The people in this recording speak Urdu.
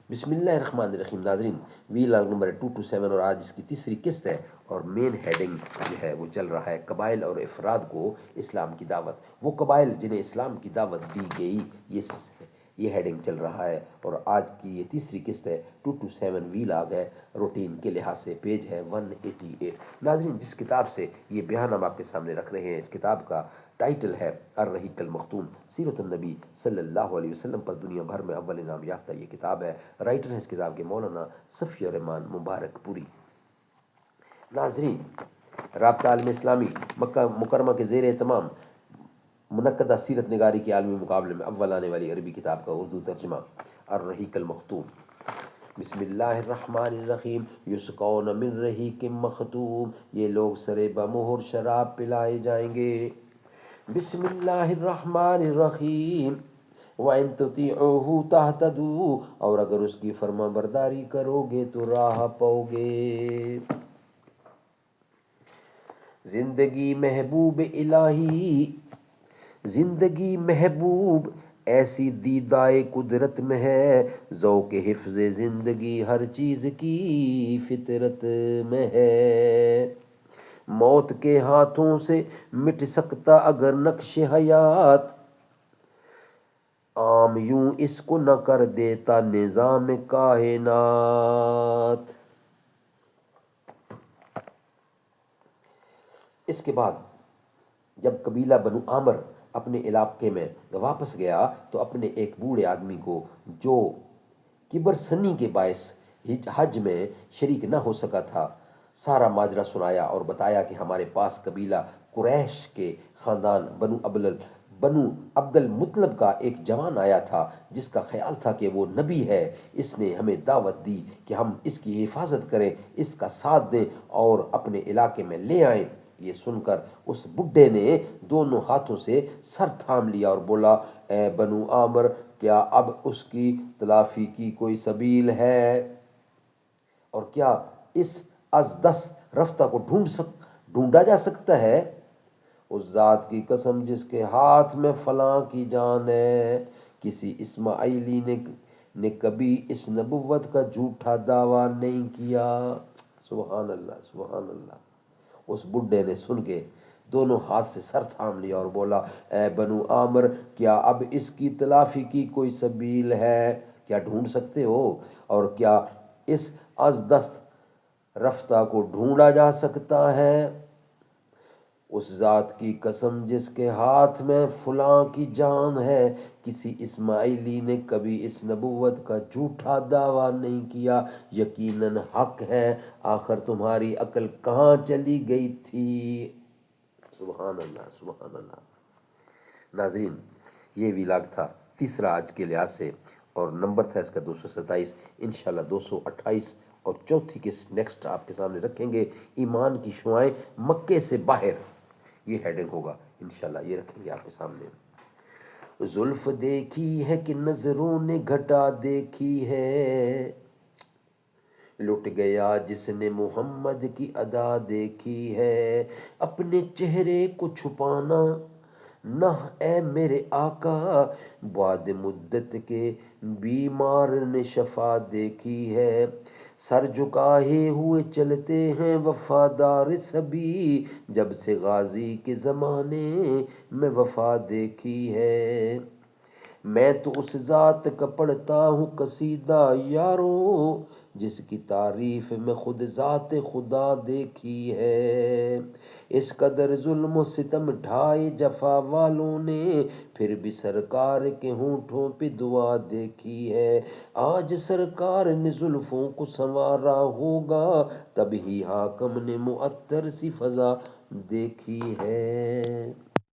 بسم اللہ الرحمن الرحیم. ناظرین، وی لاگ نمبر 227 اور آج اس کی تیسری قسط ہے، اور مین ہیڈنگ جو ہے وہ چل رہا ہے قبائل اور افراد کو اسلام کی دعوت. وہ قبائل جنہیں اسلام کی دعوت دی گئی، یہ ہیڈنگ چل رہا ہے، اور آج کی یہ تیسری قسط ہے. 227 وی لاگ ہے، روٹین کے لحاظ سے پیج ہے 188. ناظرین، جس کتاب سے یہ بیان ہم آپ کے سامنے رکھ رہے ہیں، اس کتاب کا ٹائٹل ہے الرحیق المختوم، سیرت النبی صلی اللہ علیہ وسلم پر دنیا بھر میں اول انعام یافتہ یہ کتاب ہے. رائٹر ہیں اس کتاب کے مولانا صفی الرحمان مبارک پوری. ناظرین، رابطہ عالم اسلامی مکہ مکرمہ کے زیر اہتمام منعقدہ سیرت نگاری کے عالمی مقابلے میں اول آنے والی عربی کتاب کا اردو ترجمہ الرحیق المختوم. بسم اللہ الرحمن الرحیم. یسقون من رحیق مختوم، یہ لوگ سرے بمہر شراب پلائے جائیں گے. بسم اللہ الرحمن الرحیم. وَإِن تُطِيعُوهُ تَهْتَدُوا، اور اگر اس کی فرما برداری کرو گے تو راہ پاؤ گے. زندگی محبوب الہی، زندگی محبوب ایسی دیدائے قدرت میں ہے، ذوق حفظ زندگی ہر چیز کی فطرت میں ہے. موت کے ہاتھوں سے مٹ سکتا اگر نقش حیات، عام یوں اس کو نہ کر دیتا نظام کائنات. اس کے بعد جب قبیلہ بنو عامر اپنے علاقے میں واپس گیا تو اپنے ایک بوڑھے آدمی کو، جو کبر سنی کے باعث حج میں شریک نہ ہو سکا تھا، سارا ماجرا سنایا اور بتایا کہ ہمارے پاس قبیلہ قریش کے خاندان بنو عبد المطلب کا ایک جوان آیا تھا جس کا خیال تھا کہ وہ نبی ہے. اس نے ہمیں دعوت دی کہ ہم اس کی حفاظت کریں، اس کا ساتھ دیں اور اپنے علاقے میں لے آئیں. یہ سن کر اس بڈھے نے دونوں ہاتھوں سے سر تھام لیا اور بولا، اے بنو عامر، کیا اب اس کی تلافی کی کوئی سبیل ہے؟ اور کیا اس از دست رفتہ کو ڈھونڈا جا سکتا ہے؟ اس ذات کی قسم جس کے ہاتھ میں فلاں کی جان ہے، کسی اسماعیلی نے کبھی اس نبوت کا جھوٹا دعویٰ نہیں کیا. سبحان اللہ، سبحان اللہ. اس بڈھے نے سن کے دونوں ہاتھ سے سر تھام لیا اور بولا، اے بنو عامر، کیا اب اس کی تلافی کی کوئی سبیل ہے؟ کیا ڈھونڈ سکتے ہو؟ اور کیا اس از دست رفتہ کو ڈھونڈا جا سکتا ہے؟ اس ذات کی قسم جس کے ہاتھ میں فلاں کی جان ہے، کسی اسماعیلی نے کبھی اس نبوت کا جھوٹا دعویٰ نہیں کیا. یقیناً حق ہے، آخر تمہاری عقل کہاں چلی گئی تھی؟ سبحان اللہ، سبحان اللہ. ناظرین، یہ ویلاگ تھا تیسرا آج کے لحاظ سے، اور نمبر تھا اس کا 227. انشاءاللہ 228 اور چوتھی قسط نیکسٹ آپ کے سامنے رکھیں گے. ایمان کی شعائیں مکے سے باہر، یہ ہیڈنگ ہوگا انشاءاللہ. یہ رکھیں گے آپ کے سامنے. زلف دیکھی ہے کہ نظروں نے گھٹا دیکھی ہے، لٹ گیا جس نے محمد کی ادا دیکھی ہے. اپنے چہرے کو چھپانا نہ اے میرے آقا، بعد مدت کے بیمار نے شفا دیکھی ہے. سر جھکائے ہوئے چلتے ہیں وفادار سبھی، جب سے غازی کے زمانے میں وفا دیکھی ہے. میں تو اس ذات کا پڑھتا ہوں قصیدہ یارو، جس کی تعریف میں خود ذات خدا دیکھی ہے. اس قدر ظلم و ستم ڈھائے جفا والوں نے، پھر بھی سرکار کے ہونٹوں پہ دعا دیکھی ہے. آج سرکار نے زلفوں کو سنوارا ہوگا، تب ہی حاکم نے معطر سی فضا دیکھی ہے.